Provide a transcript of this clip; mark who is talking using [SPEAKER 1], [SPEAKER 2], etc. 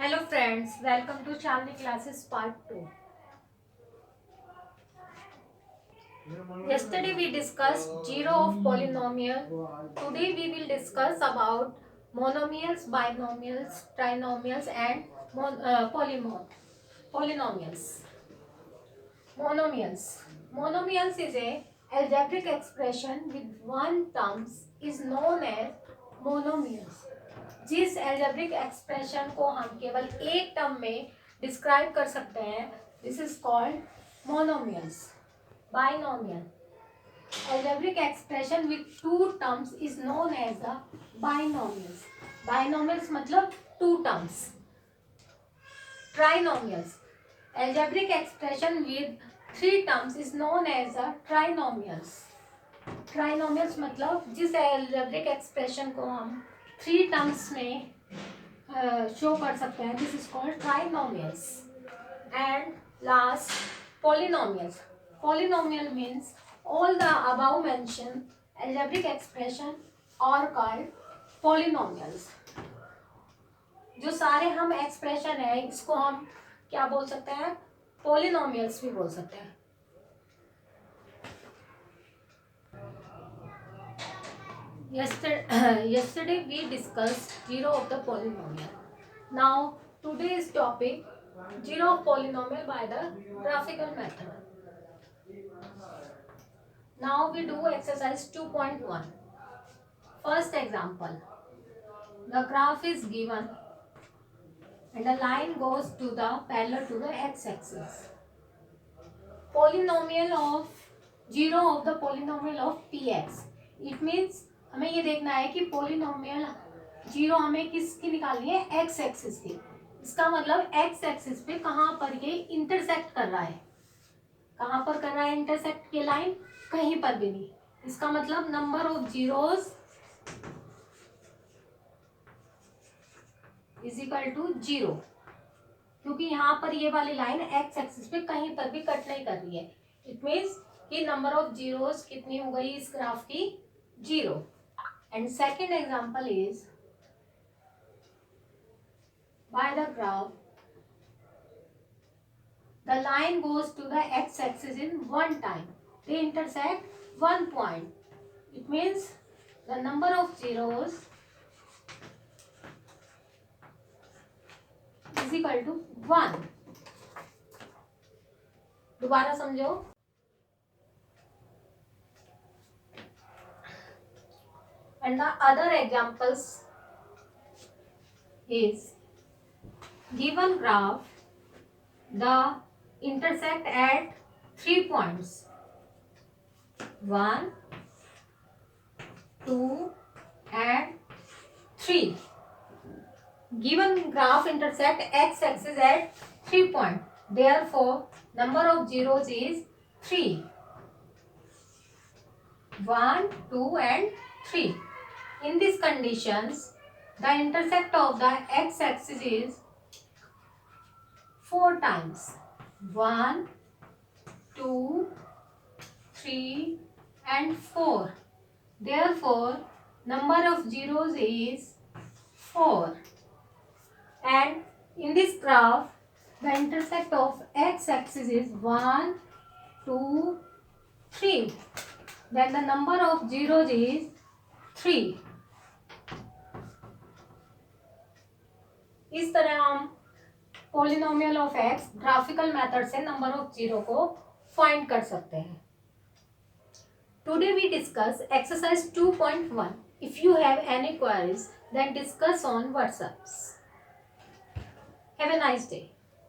[SPEAKER 1] Hello friends, welcome to Chalni Classes Part 2. Yesterday we discussed zero of polynomial. Today we will discuss about monomials, binomials, trinomials and polynomials. Monomials. Monomials is a algebraic expression with one terms is known as monomials. जिस algebraic expression को हम केवल एक term में describe कर सकते हैं this is called monomials. Binomial algebraic expression with two terms is known as the binomials. Binomials मतलब two terms. Trinomials algebraic expression with three terms is known as the trinomials. Trinomials मतलब जिस algebraic expression को हम three terms में show कर सकते हैं this is called trinomials. And last polynomials. Polynomial means all the above mentioned algebraic expression are called polynomials. जो सारे हम एक्सप्रेशन है इसको हम क्या बोल सकते हैं पॉलिनोमियल्स भी बोल सकते हैं. Yesterday we discussed zero of the polynomial. Now today's topic zero of polynomial by the graphical method. Now we do exercise 2.1. First example. The graph is given and a line goes to the parallel to the x-axis. Polynomial of zero of the polynomial of px. It means हमें ये देखना है कि polynomial zero हमें किसकी निकालनी है x axis की. इसका मतलब एक्स एक्सिस पे कहाँ पर ये इंटरसेक्ट कर रहा है. कहाँ पर कर रहा है इंटरसेक्ट ये लाइन कहीं पर भी नहीं. इसका मतलब number of zeros is equal to zero क्योंकि यहाँ पर ये वाली लाइन एक्स एक्सिस पे कहीं पर भी कट नहीं कर रही है. इट मीन्स कि नंबर ऑफ जीरोस कितनी हो गई इस ग्राफ की zero. And second example is by the graph the line goes to the x-axis in one time. They intersect one point. It means the number of zeros is equal to 1. दोबारा समझो. And the other examples is given graph the intersect at 3 points 1 2 and 3. Given graph intersect x axis at 3 point, therefore number of zeros is 3. 1 2 and 3. In these conditions, the intersect of the x-axis is 4 times. 1, 2, 3 and 4. Therefore, number of zeros is 4. And in this graph, the intersect of x-axis is 1, 2, 3. Then the number of zeros is 3. इस तरह हम polynomial of x graphical method से number of zero को find कर सकते हैं. Today we discuss exercise 2.1. If you have any queries then discuss on WhatsApp. Have a nice day.